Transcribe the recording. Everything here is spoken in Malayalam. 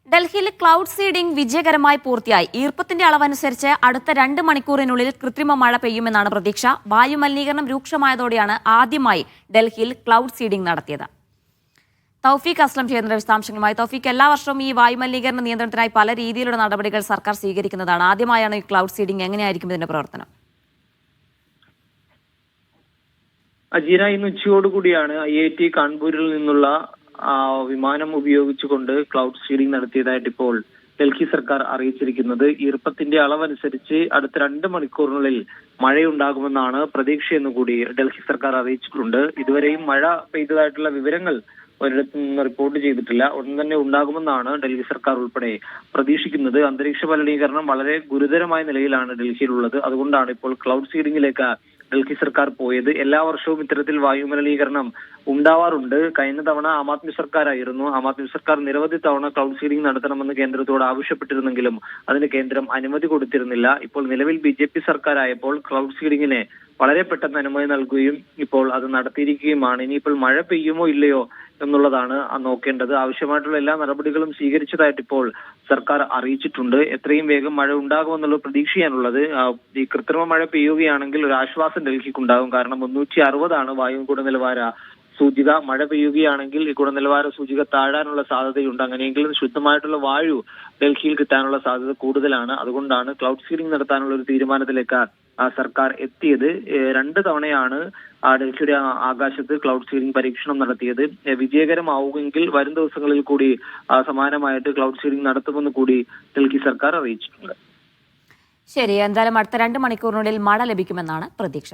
ഡൽഹിയിൽ ക്ലൗഡ് സീഡിംഗ് വിജയകരമായി പൂർത്തിയായി. ഈർപ്പത്തിന്റെ അളവനുസരിച്ച് അടുത്ത 2 മണിക്കൂറിനുള്ളിൽ കൃത്രിമ മഴ പെയ്യുമെന്നാണ് പ്രതീക്ഷ. വായുമലിനീകരണം രൂക്ഷമായതോടെയാണ് ആദ്യമായി ഡൽഹിയിൽ ക്ലൗഡ് സീഡിംഗ് നടത്തിയത്. തൗഫീഖ് അസ്ലം ചെയ്യുന്ന വിശദാംശങ്ങളുമായി. തൗഫീഖ്, എല്ലാ വർഷവും ഈ വായുമലിനീകരണ നിയന്ത്രണത്തിനായി പല രീതിയിലുള്ള നടപടികൾ സർക്കാർ സ്വീകരിക്കുന്നതാണ്. ആദ്യമായാണ് ഈ ക്ലൗഡ് സീഡിംഗ്. എങ്ങനെയായിരിക്കും ഇതിന്റെ പ്രവർത്തനം? അജീന, ഇന്ന് ഉച്ചയോടുകൂടിയാണ് IIT കാൺപൂരിൽ നിന്നുള്ള വിമാനം ഉപയോഗിച്ചുകൊണ്ട് ക്ലൗഡ് സീഡിംഗ് നടത്തിയതായിട്ട് ഇപ്പോൾ ഡൽഹി സർക്കാർ അറിയിച്ചിരിക്കുന്നത്. ഈർപ്പത്തിന്റെ അളവനുസരിച്ച് അടുത്ത 2 മണിക്കൂറിനുള്ളിൽ മഴയുണ്ടാകുമെന്നാണ് പ്രതീക്ഷയെന്ന് കൂടി ഡൽഹി സർക്കാർ അറിയിച്ചിട്ടുണ്ട്. ഇതുവരെയും മഴ പെയ്തതായിട്ടുള്ള വിവരങ്ങൾ ഒരിടത്തു നിന്ന് റിപ്പോർട്ട് ചെയ്തിട്ടില്ല. ഉടൻ തന്നെ ഉണ്ടാകുമെന്നാണ് ഡൽഹി സർക്കാർ ഉൾപ്പെടെ പ്രതീക്ഷിക്കുന്നത്. അന്തരീക്ഷ മലിനീകരണം വളരെ ഗുരുതരമായ നിലയിലാണ് ഡൽഹിയിലുള്ളത്. അതുകൊണ്ടാണ് ഇപ്പോൾ ക്ലൗഡ് സീഡിംഗിലേക്ക് ഡൽഹി സർക്കാർ പോയത്. എല്ലാ വർഷവും ഇത്തരത്തിൽ വായുമലിനീകരണം ഉണ്ടാവാറുണ്ട്. കഴിഞ്ഞ തവണ ആം ആദ്മി സർക്കാരായിരുന്നു. ആം ആദ്മി സർക്കാർ നിരവധി തവണ ക്ലൗഡ് സീഡിംഗ് നടത്തണമെന്ന് കേന്ദ്രത്തോട് ആവശ്യപ്പെട്ടിരുന്നെങ്കിലും അതിന് കേന്ദ്രം അനുമതി കൊടുത്തിരുന്നില്ല. ഇപ്പോൾ നിലവിൽ BJP സർക്കാരായപ്പോൾ ക്ലൗഡ് സീഡിംഗിനെ വളരെ പെട്ടെന്ന് അനുമതി നൽകുകയും ഇപ്പോൾ അത് നടത്തിയിരിക്കുകയുമാണ്. ഇനിയിപ്പോൾ മഴ പെയ്യുമോ ഇല്ലയോ എന്നുള്ളതാണ് നോക്കേണ്ടത്. ആവശ്യമായിട്ടുള്ള എല്ലാ നടപടികളും സ്വീകരിച്ചതായിട്ട് ഇപ്പോൾ സർക്കാർ അറിയിച്ചിട്ടുണ്ട്. എത്രയും വേഗം മഴ ഉണ്ടാകുമെന്നുള്ള പ്രതീക്ഷയാണുള്ളത്. ഈ കൃത്രിമ മഴ പെയ്യുകയാണെങ്കിൽ ഒരു ആശ്വാസം ഡൽഹിക്കുണ്ടാകും. കാരണം 360 വായു ഗുണനിലവാര സൂചിക. മഴ പെയ്യുകയാണെങ്കിൽ ഈ ഗുണനിലവാര സൂചിക താഴാനുള്ള സാധ്യതയുണ്ട്. അങ്ങനെയെങ്കിൽ ശുദ്ധമായിട്ടുള്ള വായു ഡൽഹിയിൽ കിട്ടാനുള്ള സാധ്യത കൂടുതലാണ്. അതുകൊണ്ടാണ് ക്ലൗഡ് സീഡിംഗ് നടത്താനുള്ള ഒരു തീരുമാനത്തിലേക്ക് സർക്കാർ എത്തിയത്. 2 തവണയാണ് ഡൽഹിയുടെ ആകാശത്ത് ക്ലൗഡ് സീഡിംഗ് പരീക്ഷണം നടത്തിയത്. വിജയകരമാവുമെങ്കിൽ വരും ദിവസങ്ങളിൽ കൂടി സമാനമായിട്ട് ക്ലൗഡ് സീഡിംഗ് നടത്തുമെന്ന് കൂടി ഡൽഹി സർക്കാർ അറിയിച്ചിട്ടുണ്ട്. ശരി, എന്തായാലും അടുത്ത 2 മണിക്കൂറിനുള്ളിൽ മഴ ലഭിക്കുമെന്നാണ് പ്രതീക്ഷ.